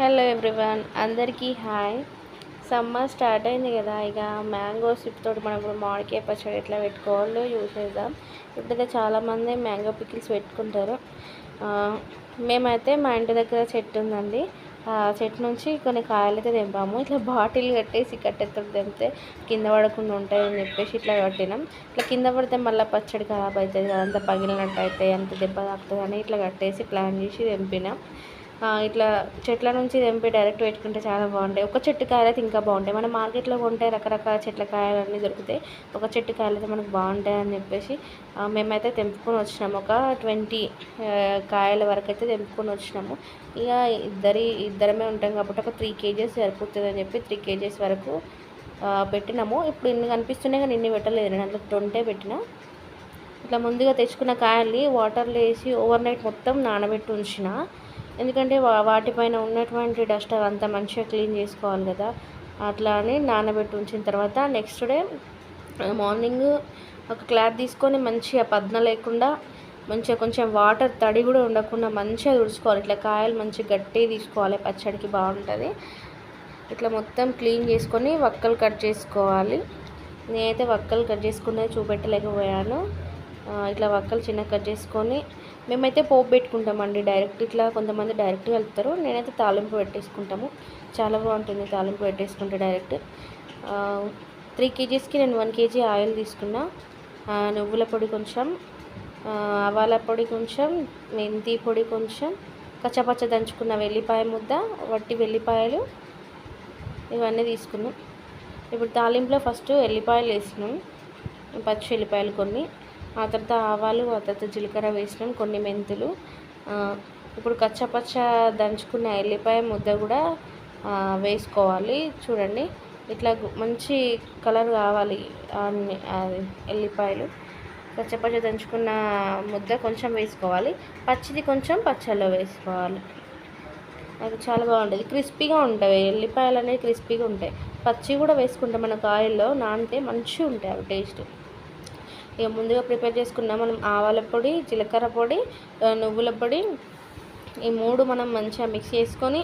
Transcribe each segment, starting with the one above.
Hello everyone, అందరికీ hi. Summer start అయింది కదా, ఇక మ్యాంగో సిప్ తోటి మనం ఇప్పుడు మామిడికాయ పచ్చడి ఎట్లా పెట్టుకోవాలో యూస్ చేద్దాం. ఇప్పుడైతే చాలామంది మ్యాంగో పికిల్స్ పెట్టుకుంటారు. మేమైతే మా ఇంటి దగ్గర చెట్టు ఉందండి. ఆ చెట్టు నుంచి కొన్ని కాయలు అయితే తెంపాము. ఇట్లా బాటిల్ కట్టేసి కట్టెతో తెంపితే కింద పడకుండా ఉంటాయని చెప్పేసి ఇట్లా కట్టినాం. ఇట్లా కింద పడితే మళ్ళీ పచ్చడి ఖరాబ్ అవుతుంది, అంత పగిలినట్టు అవుతాయి, అంత దెబ్బ తాకుతుంది అని ఇట్లా కట్టేసి ప్లాన్ చేసి తెంపినాం. ఇట్లా చెట్ల నుంచి తెంపి డైరెక్ట్ పెట్టుకుంటే చాలా బాగుంటాయి. ఒక చెట్టు కాయలు అయితే ఇంకా బాగుంటాయి. మనం మార్కెట్లో కొంటే రకరకాల చెట్ల కాయలు అన్నీ దొరుకుతాయి. ఒక చెట్టు కాయలు అయితే మనకు బాగుంటాయి అని చెప్పేసి మేమైతే తెంపుకొని వచ్చినాము. ఒక 20 కాయల వరకు అయితే తెంపుకొని వచ్చినాము. ఇక ఇద్దరమే ఉంటాం కాబట్టి ఒక 3 kgs సరిపోతుంది అని చెప్పి 3 kgs వరకు పెట్టినాము. ఇప్పుడు ఇన్ని కనిపిస్తున్నాయి కానీ ఇన్ని పెట్టలేదు, నేను అందులో 20 పెట్టిన. ఇట్లా ముందుగా తెచ్చుకున్న కాయల్ని వాటర్లో వేసి ఓవర్ నైట్ మొత్తం నానబెట్టి ఉంచిన. ఎందుకంటే వాటిపైన ఉన్నటువంటి డస్ట్ అదంతా మంచిగా క్లీన్ చేసుకోవాలి కదా. అట్లా అని నానబెట్టి ఉంచిన తర్వాత నెక్స్ట్ డే మార్నింగ్ ఒక క్లాత్ తీసుకొని మంచిగా పద్న లేకుండా మంచిగా కొంచెం వాటర్ తడి కూడా ఉండకుండా మంచిగా తుడుచుకోవాలి. ఇట్లా కాయలు మంచిగా గట్టిగా తీసుకోవాలి, పచ్చడికి బాగుంటుంది. ఇట్లా మొత్తం క్లీన్ చేసుకొని వక్కలు కట్ చేసుకోవాలి. నేనైతే వక్కలు కట్ చేసుకునేది చూపెట్టలేకపోయాను. ఇట్లా వక్కలు చిన్న కట్ చేసుకొని మేమైతే పోపు పెట్టుకుంటామండి డైరెక్ట్. ఇట్లా కొంతమంది డైరెక్ట్ కలుపుతారు, నేనైతే తాలింపు పెట్టేసుకుంటాము. చాలా బాగుంటుంది తాలింపు పెట్టేసుకుంటే డైరెక్ట్. 3 kgsకి నేను 1 kg ఆయిల్ తీసుకున్నా. నువ్వుల పొడి కొంచెం, ఆవాల పొడి కొంచెం, మెంతి పొడి కొంచెం, కచ్చపచ్చ దంచుకున్న వెల్లిపాయ ముద్ద, వట్టి వెల్లిపాయలు ఇవన్నీ తీసుకున్నాం. ఇప్పుడు తాలింపులో ఫస్ట్ ఎల్లిపాయలు వేసినాం, పచ్చి ఎల్లిపాయలు కొన్ని, ఆ తర్వాత ఆవాలు, ఆ తర్వాత జీలకర్ర వేసినాం, కొన్ని మెంతులు. ఇప్పుడు కచ్చపచ్చ దంచుకున్న ఎల్లిపాయ ముద్ద కూడా వేసుకోవాలి. చూడండి ఇట్లా మంచి కలర్ కావాలి అది ఎల్లిపాయలు. కచ్చపచ్చ దంచుకున్న ముద్ద కొంచెం వేసుకోవాలి, పచ్చిది కొంచెం పచ్చళ్ళలో వేసుకోవాలి. అది చాలా బాగుంటుంది, క్రిస్పీగా ఉంటాయి ఎల్లిపాయలు అనేవి, క్రిస్పీగా ఉంటాయి. పచ్చి కూడా వేసుకుంటాం మనకు ఆయిల్లో నానితే మంచిగా ఉంటాయి అవి టేస్ట్. ఇక ముందుగా ప్రిపేర్ చేసుకున్నాం మనం ఆవాల పొడి, జీలకర్ర పొడి, నువ్వుల పొడి, ఈ 3 మనం మంచిగా మిక్స్ చేసుకొని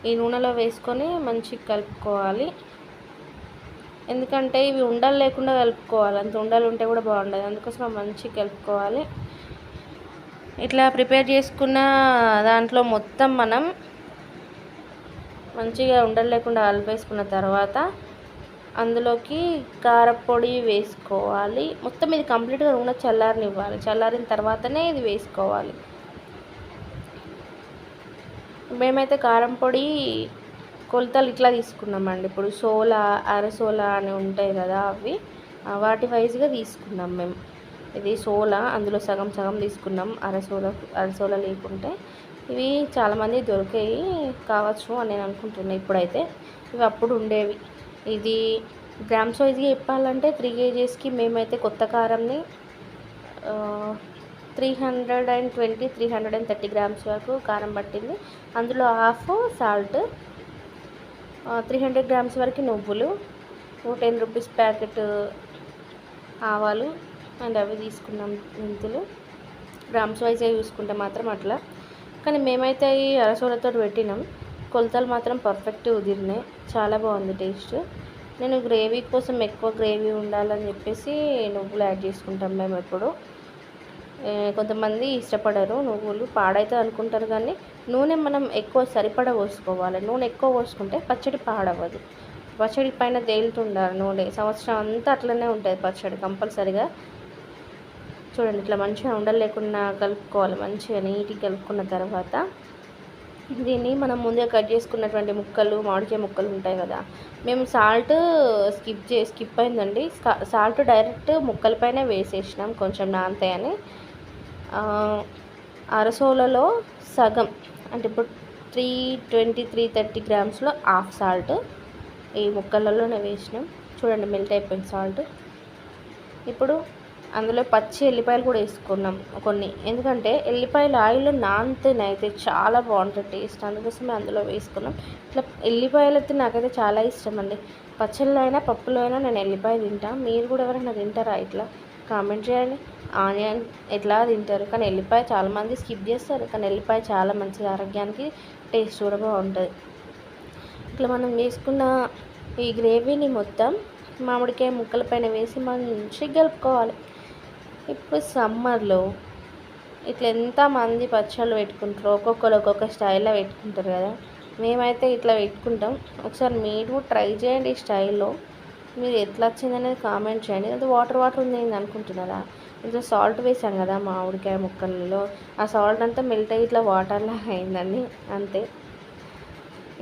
ఈ నూనెలో వేసుకొని మంచిగా కలుపుకోవాలి. ఎందుకంటే ఇవి ఉండలు లేకుండా కలుపుకోవాలి, అంత ఉండలు ఉంటే కూడా బాగుండదు, అందుకోసం మంచిగా కలుపుకోవాలి. ఇట్లా ప్రిపేర్ చేసుకున్న దాంట్లో మొత్తం మనం మంచిగా ఉండలు లేకుండా కలిపేసుకున్న తర్వాత అందులోకి కారపొడి వేసుకోవాలి. మొత్తం ఇది కంప్లీట్గా నూనె చల్లారనివ్వాలి, చల్లారిన తర్వాతనే ఇది వేసుకోవాలి. మేమైతే కారం పొడి కొలతలు ఇట్లా తీసుకున్నామండి. ఇప్పుడు సోలా, అరసోలా అని ఉంటాయి కదా, అవి వాటి వైజ్గా తీసుకున్నాం మేము. ఇది సోలా, అందులో సగం సగం తీసుకున్నాం. అరసోలా లేకుంటే ఇవి చాలామంది దొరికాయి కావచ్చు అని నేను అనుకుంటున్నాను. ఇప్పుడైతే ఇవి అప్పుడు ఉండేవి. ఇది గ్రామ్స్ వైజ్గా చెప్పాలంటే 3 kgsకి మేమైతే కొత్త కారంని 320 330 గ్రామ్స్ వరకు కారం పట్టింది. అందులో హాఫ్ సాల్ట్, 300 గ్రామ్స్ వరకు నువ్వులు, 10 రూపీస్ ప్యాకెట్ ఆవాలు అండ్ అవి తీసుకున్నాం. మెంతులు గ్రామ్స్ వైజ్గా చూసుకుంటే మాత్రం అట్లా. కానీ మేమైతే ఈ అరసోలతో పెట్టినాం, కొలతలు మాత్రం పర్ఫెక్ట్ కుదిరినాయి, చాలా బాగుంది టేస్ట్. నేను గ్రేవీ కోసం ఎక్కువ గ్రేవీ ఉండాలని చెప్పేసి నువ్వులు యాడ్ చేసుకుంటాం మేము ఎప్పుడు. కొంతమంది ఇష్టపడరు, నువ్వులు పాడైతే అనుకుంటారు, కానీ నూనె మనం ఎక్కువ సరిపడా పోసుకోవాలి. నూనె ఎక్కువ పోసుకుంటే పచ్చడి పాడవదు, పచ్చడి పైన తేలుతుండాలి నూనె, సంవత్సరం అంతా అట్లనే ఉంటుంది పచ్చడి కంపల్సరిగా. చూడండి ఇట్లా మంచిగా ఉండలు లేకుండా కలుపుకోవాలి. మంచిగా నీట్గా కలుపుకున్న తర్వాత దీన్ని మనం ముందుగా కట్ చేసుకున్నటువంటి ముక్కలు, మామిడికాయ ముక్కలు ఉంటాయి కదా, మేము సాల్ట్ స్కిప్ అయిందండి. సాల్ట్ డైరెక్ట్ ముక్కలపైనే వేసేసినాం కొంచెం నానతాయని. అరసోలలో సగం అంటే ఇప్పుడు 320 330 గ్రామ్స్లో హాఫ్ సాల్ట్ ఈ ముక్కలలోనే వేసినాం. చూడండి మెల్ట్ అయిపోయింది సాల్ట్. ఇప్పుడు అందులో పచ్చి ఎల్లిపాయలు కూడా వేసుకున్నాం కొన్ని, ఎందుకంటే ఎల్లిపాయలు ఆయిల్లో నానితేనైతే చాలా బాగుంటుంది టేస్ట్, అందుకోసమే అందులో వేసుకున్నాం. ఇట్లా ఎల్లిపాయలు అయితే నాకైతే చాలా ఇష్టం అండి. పచ్చళ్ళు అయినా పప్పులో అయినా నేను ఎల్లిపాయ తింటాను. మీరు కూడా ఎవరైనా తింటారా? ఇట్లా కామెంట్ చేయండి. ఆనియన్ ఎట్లా తింటారు, కానీ ఎల్లిపాయ చాలామంది స్కిప్ చేస్తారు, కానీ ఎల్లిపాయ చాలా మంచిది ఆరోగ్యానికి, టేస్ట్ కూడా బాగుంటుంది. ఇట్లా మనం వేసుకున్న ఈ గ్రేవీని మొత్తం మామిడికాయ ముక్కల పైన వేసి మంచిగా కలుపుకోవాలి. ఇప్పుడు సమ్మర్లో ఇట్లా ఎంతమంది పచ్చళ్ళు పెట్టుకుంటారో ఒక్కొక్కరు ఒక్కొక్క స్టైల్లో పెట్టుకుంటారు కదా. మేమైతే ఇట్లా పెట్టుకుంటాం. ఒకసారి మీరు ట్రై చేయండి ఈ స్టైల్లో. మీరు ఎట్లా వచ్చిందనేది కామెంట్ చేయండి. అది వాటర్ వాటర్ ఉంది అనుకుంటున్నారా? ఇందులో సాల్ట్ వేసాం కదా మామిడికాయ ముక్కలలో, ఆ సాల్ట్ అంతా మెల్ట్ అయ్యి ఇట్లా వాటర్లా అయిందండి అంతే.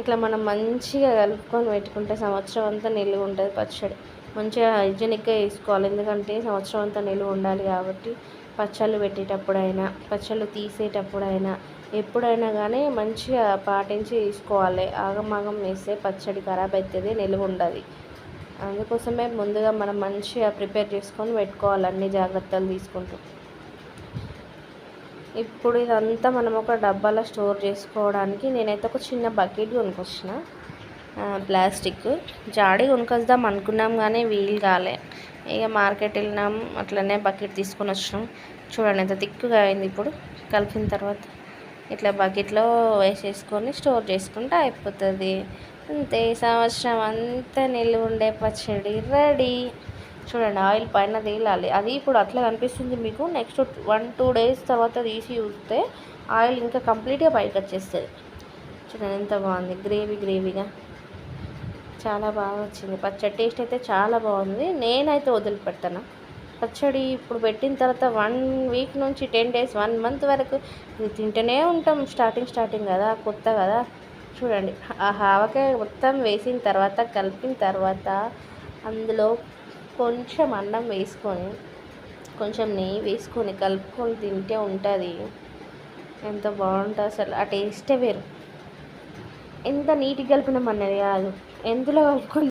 ఇట్లా మనం మంచిగా కలుపుకొని పెట్టుకుంటే సంవత్సరం అంతా నిలువ ఉంటుంది పచ్చడి. మంచిగా హైజీనిక్గా వేసుకోవాలి, ఎందుకంటే సంవత్సరం అంతా నిలువ ఉండాలి కాబట్టి. పచ్చళ్ళు పెట్టేటప్పుడైనా, పచ్చళ్ళు తీసేటప్పుడైనా, ఎప్పుడైనా కానీ మంచిగా పాటించి తీసుకోవాలి. ఆగమాగం వేస్తే పచ్చడి ఖరాబ్ అవుతుంది, నిలువ ఉండదు. అందుకోసమే ముందుగా మనం మంచిగా ప్రిపేర్ చేసుకొని పెట్టుకోవాలి, అన్ని జాగ్రత్తలు తీసుకుంటూ. ఇప్పుడు ఇదంతా మనం ఒక డబ్బాలో స్టోర్ చేసుకోవడానికి నేనైతే ఒక చిన్న బకెట్ కొనుక్కొచ్చిన. ప్లాస్టిక్ జాడి కొనుక్కొద్దాం అనుకున్నాం కానీ వీలు కాలే. ఇక మార్కెట్ వెళ్ళినాం, అట్లనే బకెట్ తీసుకొని వచ్చినాం. చూడండి ఎంత థిక్గా అయింది. ఇప్పుడు కలిపిన తర్వాత ఇట్లా బకెట్లో వేసేసుకొని స్టోర్ చేసుకుంటే అయిపోతుంది. అంతే, సంవత్సరం అంతా నిల్వ ఉండే పచ్చడి రెడీ. చూడండి ఆయిల్ పైన తేలాలి. అది ఇప్పుడు అట్లా కనిపిస్తుంది మీకు. నెక్స్ట్ 1-2 డేస్ తర్వాత తీసి చూస్తే ఆయిల్ ఇంకా కంప్లీట్గా పైకి వచ్చేస్తుంది. చూడండి ఎంత బాగుంది, గ్రేవీగా చాలా బాగా వచ్చింది. పచ్చడి టేస్ట్ అయితే చాలా బాగుంది. నేనైతే వదిలిపెడతాను పచ్చడి. ఇప్పుడు పెట్టిన తర్వాత 1 వీక్ నుంచి 10 డేస్ 1 మంత్ వరకు ఇది తింటూనే ఉంటాం. స్టార్టింగ్ కదా, కొత్త కదా. చూడండి ఆ ఆవకాయ మొత్తం వేసిన తర్వాత, కలిపిన తర్వాత అందులో కొంచెం అన్నం వేసుకొని, కొంచెం నెయ్యి వేసుకొని కలుపుకొని తింటే ఉంటుంది. ఎంత బాగుంటుంది అసలు, ఆ టేస్టే వేరు. ఎంత నీట్గా కలిపినాం అన్నది కాదు, ఎందులో కలుపుకొని